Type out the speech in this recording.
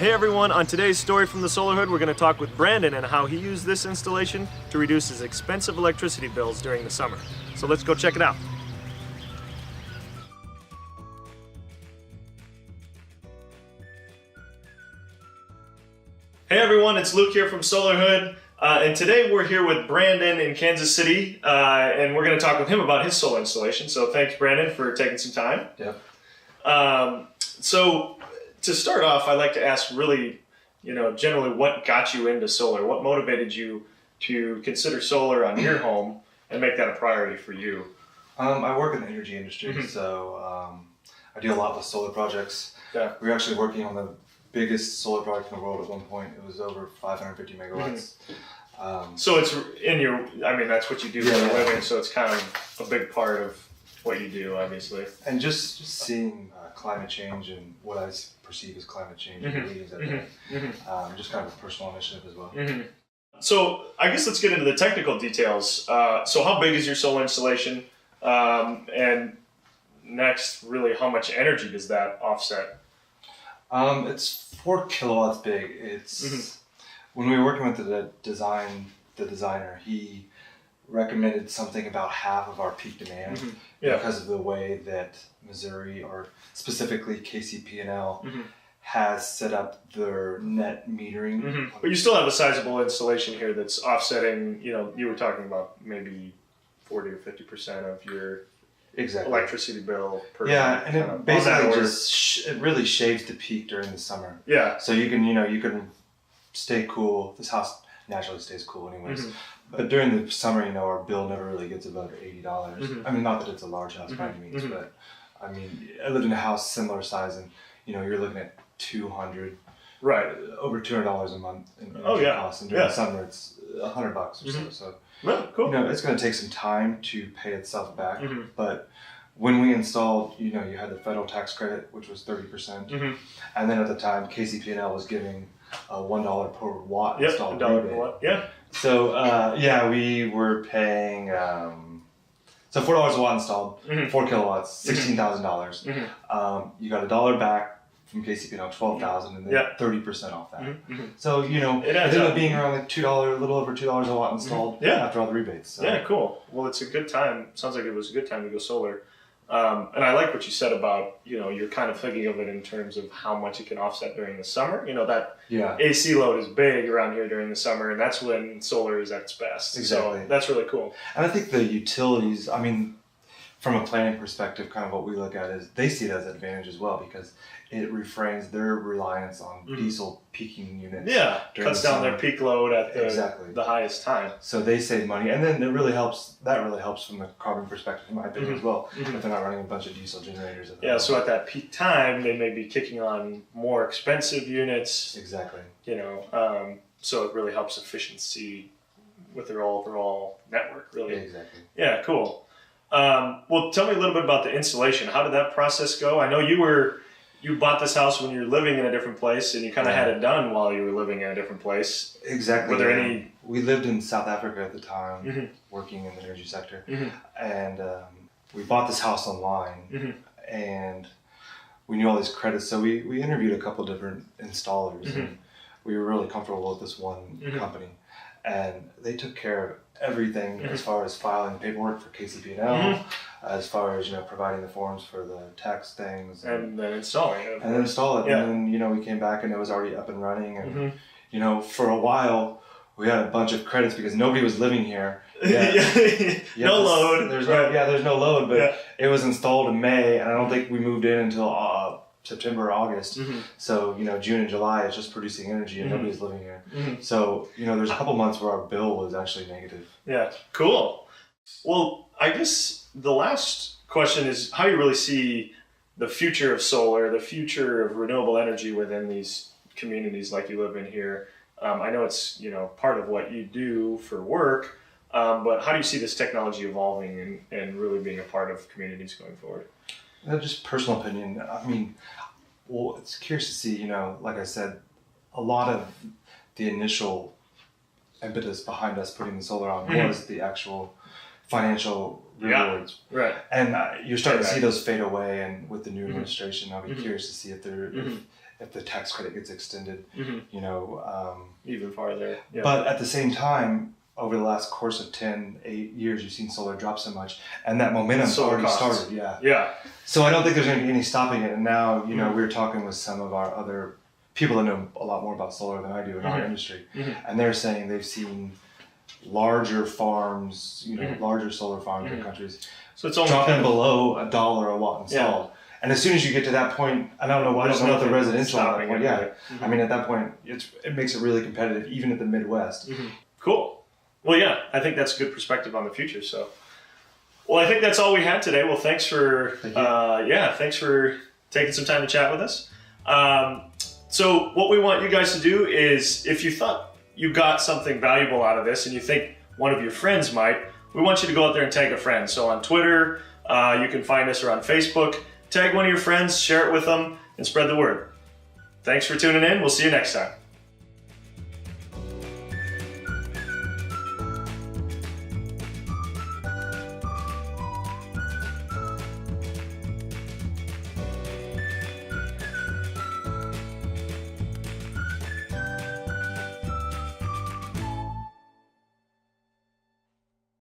Hey everyone, on today's story from the Solarhood, we're going to talk with Brandon and how he used this installation to reduce his expensive electricity bills during the summer. So let's go check it out. Hey everyone, it's Luke here from Solarhood, and today we're here with Brandon in Kansas City, and we're going to talk with him about his solar installation. So thanks, Brandon, for taking some time. Yep. So to start off, I'd like to ask really, generally what got you into solar? What motivated you to consider solar on your home and make that a priority for you? I work in the energy industry, so I do a lot with solar projects. Yeah. We were actually working on the biggest solar project in the world at one point. It was over 550 megawatts. So it's that's what you do for a living, so it's kind of a big part of what you do, obviously. And just seeing climate change and what I perceive as climate change in the meetings I've been, just kind of a personal initiative as well. So I guess let's get into the technical details. So how big is your solar installation? And next, really, how much energy does that offset? It's 4 kilowatts big. It's when we were working with the designer, he recommended something about half of our peak demand because of the way that Missouri, or specifically KCP&L, has set up their net metering. But you still have a sizable installation here that's offsetting, you were talking about maybe 40 or 50% of your electricity bill per month. And it basically it really shaves the peak during the summer. Yeah. So you can stay cool. This house naturally stays cool anyways. But during the summer, our bill never really gets above $80. I mean, not that it's a large house by any means, but I mean, I lived in a house similar size, and you're looking at over $200 a month in energy costs, and during the summer it's $100 or so. So cool. It's going to take some time to pay itself back. But when we installed, you had the federal tax credit, which was 30%, and then at the time KCP&L was giving a $1 per watt installed rebate. $1 per watt. So we were paying so $4 a watt installed, 4 kilowatts, $16,000. You got $1 back from KCP&L, $12,000, and then 30% off that. So it ended up being around $2, a little over $2 a watt installed after all the rebates. So. Yeah, cool. Well, it's a good time. Sounds like it was a good time to go solar. And I like what you said about, you're kind of thinking of it in terms of how much it can offset during the summer. That AC load is big around here during the summer, and that's when solar is at its best. Exactly. So that's really cool. And I think the utilities, from a planning perspective, kind of what we look at is they see it as an advantage as well, because it refrains their reliance on diesel peaking units. Yeah, cuts down their peak load at the highest time. So they save money, and then that really helps from the carbon perspective, in my opinion, as well, if they're not running a bunch of diesel generators. So at that peak time, they may be kicking on more expensive units. Exactly. So it really helps efficiency with their overall network, really. Yeah, exactly. Yeah, cool. Well, tell me a little bit about the installation. How did that process go? I know you bought this house when you were living in a different place, and you kind of had it done while you were living in a different place. Exactly. Were there any? We lived in South Africa at the time, working in the energy sector, and we bought this house online, and we knew all these credits, so we interviewed a couple different installers, and we were really comfortable with this one company, and they took care of everything as far as filing paperwork for KCP&L, as far as providing the forms for the tax things, and then installing it. And then install it, and then we came back and it was already up and running, and for a while we had a bunch of credits because nobody was living here. No load. There's no load, but it was installed in May, and I don't think we moved in until September or August. So June and July is just producing energy, and nobody's living here. So there's a couple months where our bill was actually negative. Yeah, cool. Well, I guess the last question is how you really see the future of solar, the future of renewable energy within these communities like you live in here. I know it's part of what you do for work, but how do you see this technology evolving and really being a part of communities going forward? Just personal opinion. It's curious to see, like I said, a lot of the initial impetus behind us putting the solar on was the actual financial rewards. Right. And you're starting to see those fade away, and with the new administration, I'll be curious to see if if the tax credit gets extended, even farther. Yeah. But at the same time, over the last course of 8 years, you've seen solar drop so much, and that momentum's already started. Yeah. So I don't think there's going to be any stopping it. And now, we were talking with some of our other people that know a lot more about solar than I do in our industry, and they're saying they've seen larger farms, larger solar farms in countries, so it's only dropping below $1 a watt installed. Yeah. And as soon as you get to that point, I don't know the residential at that point. Yeah. I mean, at that point, it makes it really competitive, even at the Midwest. Cool. Well, yeah, I think that's a good perspective on the future. So, well, I think that's all we had today. Well, thanks for taking some time to chat with us. So what we want you guys to do is, if you thought you got something valuable out of this and you think one of your friends might, we want you to go out there and tag a friend. So on Twitter, you can find us, or on Facebook. Tag one of your friends, share it with them, and spread the word. Thanks for tuning in. We'll see you next time.